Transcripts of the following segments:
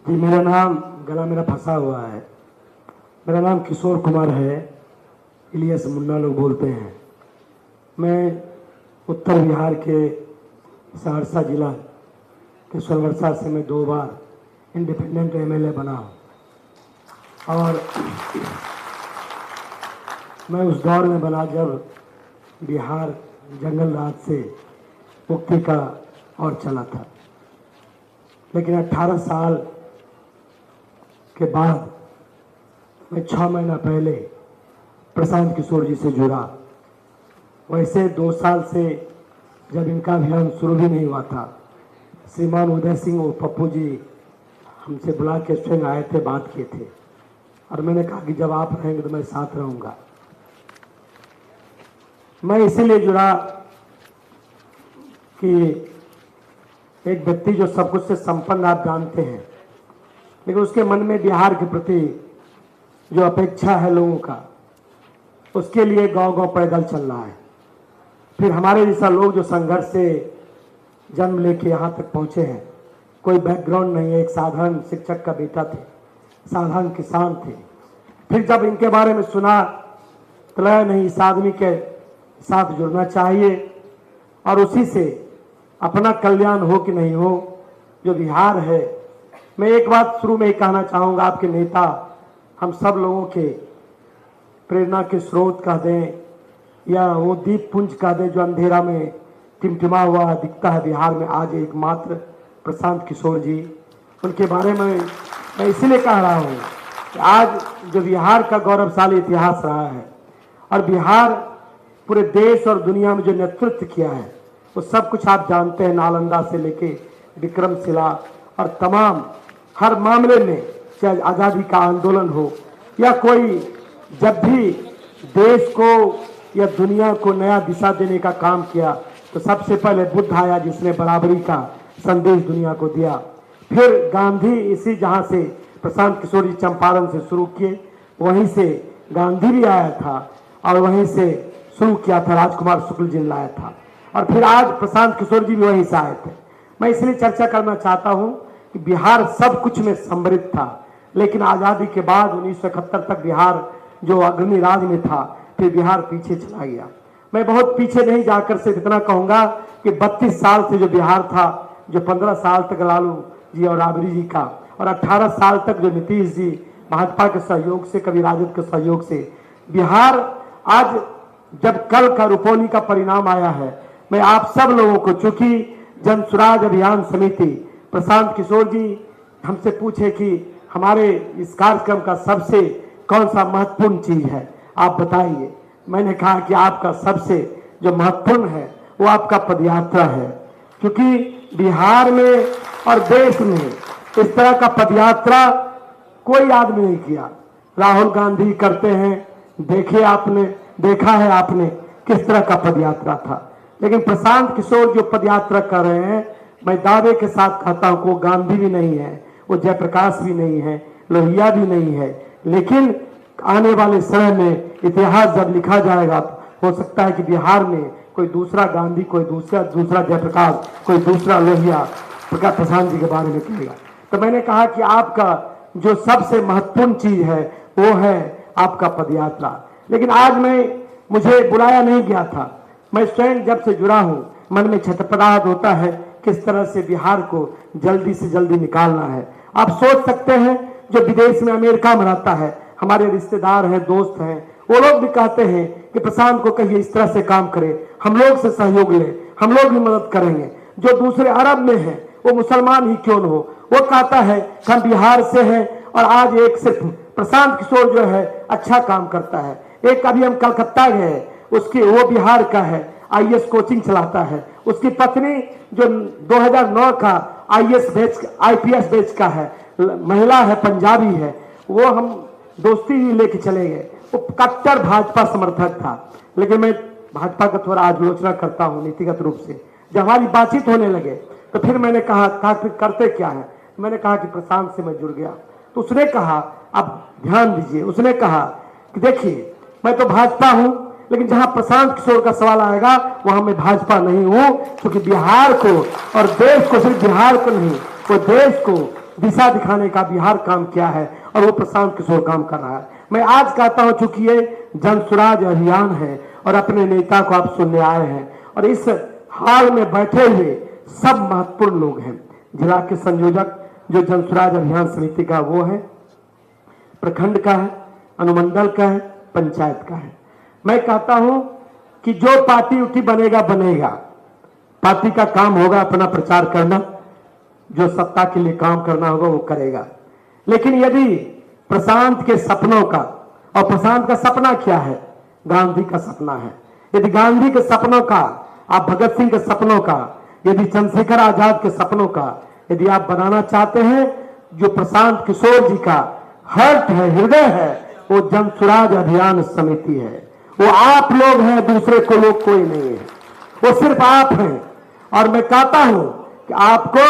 जी, मेरा नाम गला मेरा फंसा हुआ है। मेरा नाम किशोर कुमार है, इलियस मुन्ना लोग बोलते हैं। मैं उत्तर बिहार के सहरसा जिला के सोनवर्षा से मैं 2 बार इंडिपेंडेंट एमएलए बना हूँ और मैं उस दौर में बना जब बिहार जंगल राज से मुक्ति का और चला था। लेकिन 18 साल के बाद मैं 6 महीना पहले प्रशांत किशोर जी से जुड़ा। वैसे 2 साल से जब इनका अभियान शुरू भी नहीं हुआ था, श्रीमान उदय सिंह और पप्पू जी हमसे बुला के स्वयं आए थे, बात किए थे और मैंने कहा कि जब आप रहेंगे तो मैं साथ रहूँगा। मैं इसीलिए जुड़ा कि एक व्यक्ति जो सब कुछ से संपन्न आप जानते हैं, लेकिन उसके मन में बिहार के प्रति जो अपेक्षा है लोगों का, उसके लिए गांव-गांव पैदल चल रहा है। फिर हमारे जैसा लोग जो संघर्ष से जन्म लेके यहाँ तक पहुँचे हैं, कोई बैकग्राउंड नहीं है, एक साधारण शिक्षक का बेटा थे, साधारण किसान थे। फिर जब इनके बारे में सुना तो लगा नहीं, इस आदमी के साथ जुड़ना चाहिए और उसी से अपना कल्याण हो कि नहीं हो। जो बिहार है, मैं एक बात शुरू में ही कहना चाहूँगा, आपके नेता हम सब लोगों के प्रेरणा के स्रोत कह दें या वो दीप पुंज कह दें जो अंधेरा में टिमटिमा हुआ दिखता है बिहार में आज एकमात्र प्रशांत किशोर जी। उनके बारे में मैं इसीलिए कह रहा हूँ कि आज जो बिहार का गौरवशाली इतिहास रहा है और बिहार पूरे देश और दुनिया में जो नेतृत्व किया है वो सब कुछ आप जानते हैं। नालंदा से लेके विक्रमशिला और तमाम हर मामले में, चाहे आज़ादी का आंदोलन हो या कोई जब भी देश को या दुनिया को नया दिशा देने का काम किया तो सबसे पहले बुद्ध आया जिसने बराबरी का संदेश दुनिया को दिया। फिर गांधी, इसी जहां से प्रशांत किशोर जी चंपारण से शुरू किए, वहीं से गांधी भी आया था और वहीं से शुरू किया था, राजकुमार शुक्ल जी ने लाया था और फिर आज प्रशांत किशोर जी भी वहीं से आए थे। मैं इसलिए चर्चा करना चाहता हूं कि बिहार सब कुछ में समृद्ध था, लेकिन आज़ादी के बाद 1971 तक बिहार जो अग्रणी राज में था, फिर बिहार पीछे चला गया। मैं बहुत पीछे नहीं जाकर सिर्फ इतना कहूँगा कि 32 साल से जो बिहार था, जो 15 साल तक लालू जी और राबड़ी जी का और 18 साल तक जो नीतीश जी भाजपा के सहयोग से, कभी राजद के सहयोग से, बिहार आज जब कल का रुपौली का परिणाम आया है, मैं आप सब लोगों को, चूंकि जन स्वराज अभियान समिति प्रशांत किशोर जी हमसे पूछे कि हमारे इस कार्यक्रम का सबसे कौन सा महत्वपूर्ण चीज है, आप बताइए। मैंने कहा कि आपका सबसे जो महत्वपूर्ण है वो आपका पदयात्रा है, क्योंकि बिहार में और देश में इस तरह का पदयात्रा कोई आदमी नहीं किया। राहुल गांधी करते हैं, देखा है आपने किस तरह का पदयात्रा था, लेकिन प्रशांत किशोर जो पदयात्रा कर रहे हैं, मैं दावे के साथ कहता हूं कि वो गांधी भी नहीं है, वो जयप्रकाश भी नहीं है, लोहिया भी नहीं है, लेकिन आने वाले समय में इतिहास जब लिखा जाएगा तो हो सकता है कि बिहार में कोई दूसरा गांधी, कोई दूसरा जयप्रकाश, कोई दूसरा लोहिया प्रशांत जी के बारे में कहेगा। तो मैंने कहा कि आपका जो सबसे महत्वपूर्ण चीज है वो है आपका पदयात्रा। लेकिन आज मुझे बुलाया नहीं गया था, मैं स्वयं जब से जुड़ा हूं मन में छटपटाहट होता है किस तरह से बिहार को जल्दी से जल्दी निकालना है। आप सोच सकते हैं जो विदेश में अमेरिका में रहता है, हमारे रिश्तेदार हैं, दोस्त हैं, वो लोग भी कहते हैं कि प्रशांत को कहिए इस तरह से काम करे, हम लोग से सहयोग ले, हम लोग भी मदद करेंगे। जो दूसरे अरब में है वो मुसलमान ही क्यों न हो, वो कहता है कि हम बिहार से हैं और आज एक सिर्फ प्रशांत किशोर जो है अच्छा काम करता है। एक अभी हम कलकत्ता गए, उसकी वो बिहार का है, आईएएस कोचिंग चलाता है, उसकी पत्नी जो 2009 का आईपीएस बैच का है, महिला है, पंजाबी है, वो हम दोस्ती ही लेके चले गए। वो कट्टर भाजपा समर्थक था, लेकिन मैं भाजपा का थोड़ा आलोचना करता हूँ नीतिगत रूप से। जब हमारी बातचीत होने लगे तो फिर मैंने कहा फिर करते क्या है, मैंने कहा कि प्रशांत से मैं जुड़ गया। तो उसने कहा आप ध्यान दीजिए, उसने कहा कि देखिए मैं तो भाजपा हूं, लेकिन जहां प्रशांत किशोर का सवाल आएगा वहां मैं भाजपा नहीं हूं, क्योंकि बिहार को और देश को, सिर्फ बिहार को नहीं, वो देश को दिशा दिखाने का बिहार काम किया है और वो प्रशांत किशोर काम कर रहा है। मैं आज कहता हूं, चूंकि ये जन स्वराज अभियान है और अपने नेता को आप सुनने आए हैं और इस हाल में बैठे हुए सब महत्वपूर्ण लोग हैं। जिला के संयोजक जो जन स्वराज अभियान समिति का वो है, प्रखंड का है, अनुमंडल का है, पंचायत का है। मैं कहता हूं कि जो पार्टी उठी बनेगा बनेगा, पार्टी का काम होगा अपना प्रचार करना, जो सत्ता के लिए काम करना होगा वो करेगा। लेकिन यदि प्रशांत के सपनों का, और प्रशांत का सपना क्या है? गांधी का सपना है। यदि गांधी के सपनों का, आप भगत सिंह के सपनों का, यदि चंद्रशेखर आजाद के सपनों का यदि आप बनाना चाहते हैं, जो प्रशांत किशोर जी का हार्ट है, हृदय है, वो जन स्वराज अभियान समिति है। वो आप लोग हैं, दूसरे को लोग कोई नहीं है, वो सिर्फ आप हैं। और मैं कहता हूं कि आपको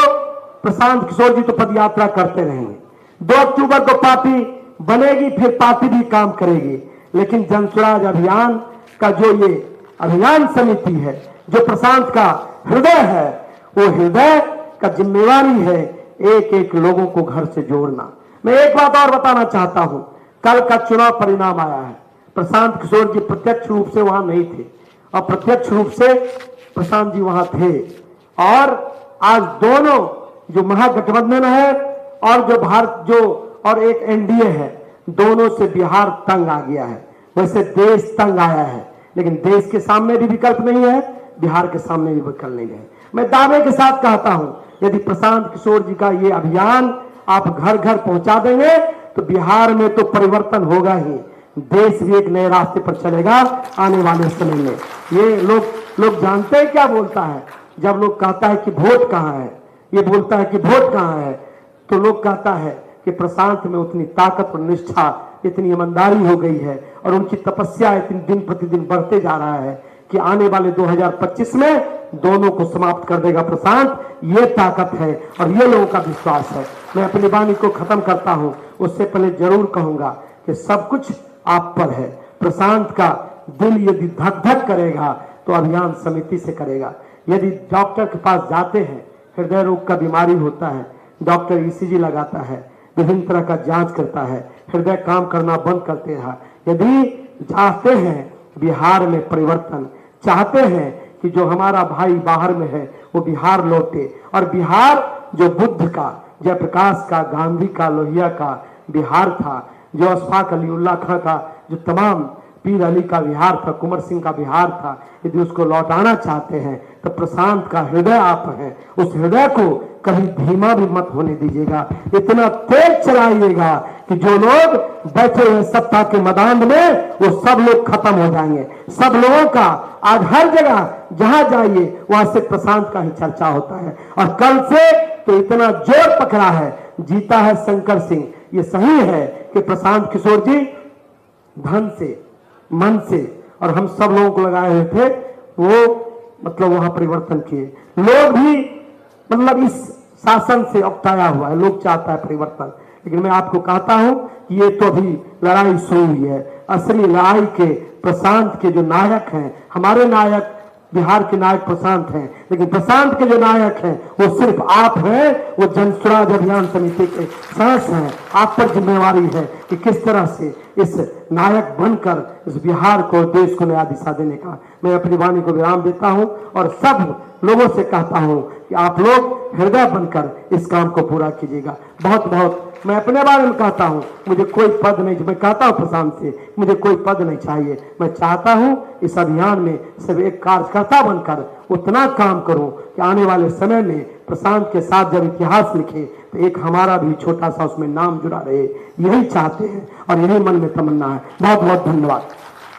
प्रशांत किशोर जी तो पदयात्रा करते रहेंगे, 2 अक्टूबर को पार्टी बनेगी, फिर पार्टी भी काम करेगी। लेकिन जन स्वराज अभियान का जो ये अभियान समिति है, जो प्रशांत का हृदय है, वो हृदय का जिम्मेवारी है एक एक लोगों को घर से जोड़ना। मैं एक बात और बताना चाहता हूं, कल का चुनाव परिणाम आया है। प्रशांत किशोर जी प्रत्यक्ष रूप से वहां नहीं थे और प्रत्यक्ष रूप से प्रशांत जी वहां थे। और आज दोनों जो महागठबंधन है और जो भारत जो और एक एनडीए है, दोनों से बिहार तंग आ गया है। वैसे देश तंग आया है, लेकिन देश के सामने भी विकल्प नहीं है, बिहार के सामने भी विकल्प नहीं है। मैं दावे के साथ कहता हूं, यदि प्रशांत किशोर जी का ये अभियान आप घर घर पहुंचा देंगे तो बिहार में तो परिवर्तन होगा ही, देश भी एक नए रास्ते पर चलेगा आने वाले समय में। ये लोग जानते हैं क्या बोलता है, जब लोग कहता है कि वोट कहां है, ये बोलता है कि वोट कहां है, तो लोग कहता है कि प्रशांत में उतनी ताकत और निष्ठा, इतनी ईमानदारी हो गई है और उनकी तपस्या इतनी दिन प्रतिदिन बढ़ते जा रहा है कि आने वाले 2025 में दोनों को समाप्त कर देगा प्रशांत। ये ताकत है और ये लोगों का विश्वास है। मैं अपनी वाणी को खत्म करता हूं, उससे पहले जरूर कहूंगा कि सब कुछ आप पर है। प्रशांत का दिल यदि धक धक करेगा तो अभियान समिति से करेगा। यदि डॉक्टर के पास जाते हैं, हृदय रोग का बीमारी होता है, डॉक्टर ईसीजी लगाता है, विभिन्न तरह का जांच करता है, हृदय काम करना बंद करते हैं। यदि चाहते हैं बिहार में परिवर्तन, चाहते हैं कि जो हमारा भाई बाहर में है वो बिहार लौटे, और बिहार जो बुद्ध का, जयप्रकाश का, गांधी का, लोहिया का बिहार था, जो अशफाक अलीउल्लाह खां का, जो तमाम पीर अली का बिहार था, कुंवर सिंह का बिहार था, यदि उसको लौटाना चाहते हैं तो प्रशांत का हृदय आप हैं। उस हृदय को कभी धीमा भी मत होने दीजिएगा, इतना तेज चलाइएगा कि जो लोग बैठे हुए सत्ता के मैदान में वो सब लोग खत्म हो जाएंगे। सब लोगों का आज हर जगह जहां जाइए वहां से प्रशांत का ही चर्चा होता है। और कल से तो इतना जोर पकड़ा है, जीता है शंकर सिंह। ये सही है कि प्रशांत किशोर जी धन से, मन से और हम सब लोगों को लगाए हुए थे, वो मतलब वहां परिवर्तन किए। लोग भी मतलब इस शासन से अक्ताया हुआ है, लोग चाहता है परिवर्तन। लेकिन मैं आपको कहता हूं कि ये तो अभी लड़ाई शुरू हुई है। असली लड़ाई के प्रशांत के जो नायक हैं, हमारे नायक बिहार के नायक प्रशांत हैं, लेकिन प्रशांत के जो नायक हैं वो सिर्फ आप हैं। वो जन स्वराज अभियान समिति के सदस्य हैं। आप पर जिम्मेवारी है कि किस तरह से इस नायक बनकर इस बिहार को, देश को नया दिशा देने का। मैं अपनी वाणी को विराम देता हूं और सब लोगों से कहता हूं कि आप लोग हृदय बनकर इस काम को पूरा कीजिएगा। बहुत बहुत मैं अपने बारे में कहता हूं, मुझे कोई पद नहीं, मैं कहता हूं प्रशांत से, मुझे कोई पद नहीं चाहिए। मैं चाहता हूं इस अभियान में सिर्फ एक कार्यकर्ता बनकर उतना काम करूं कि आने वाले समय में प्रशांत के साथ जब इतिहास लिखे तो एक हमारा भी छोटा सा उसमें नाम जुड़ा रहे। यही चाहते हैं और यही मन में तमन्ना है। बहुत बहुत धन्यवाद।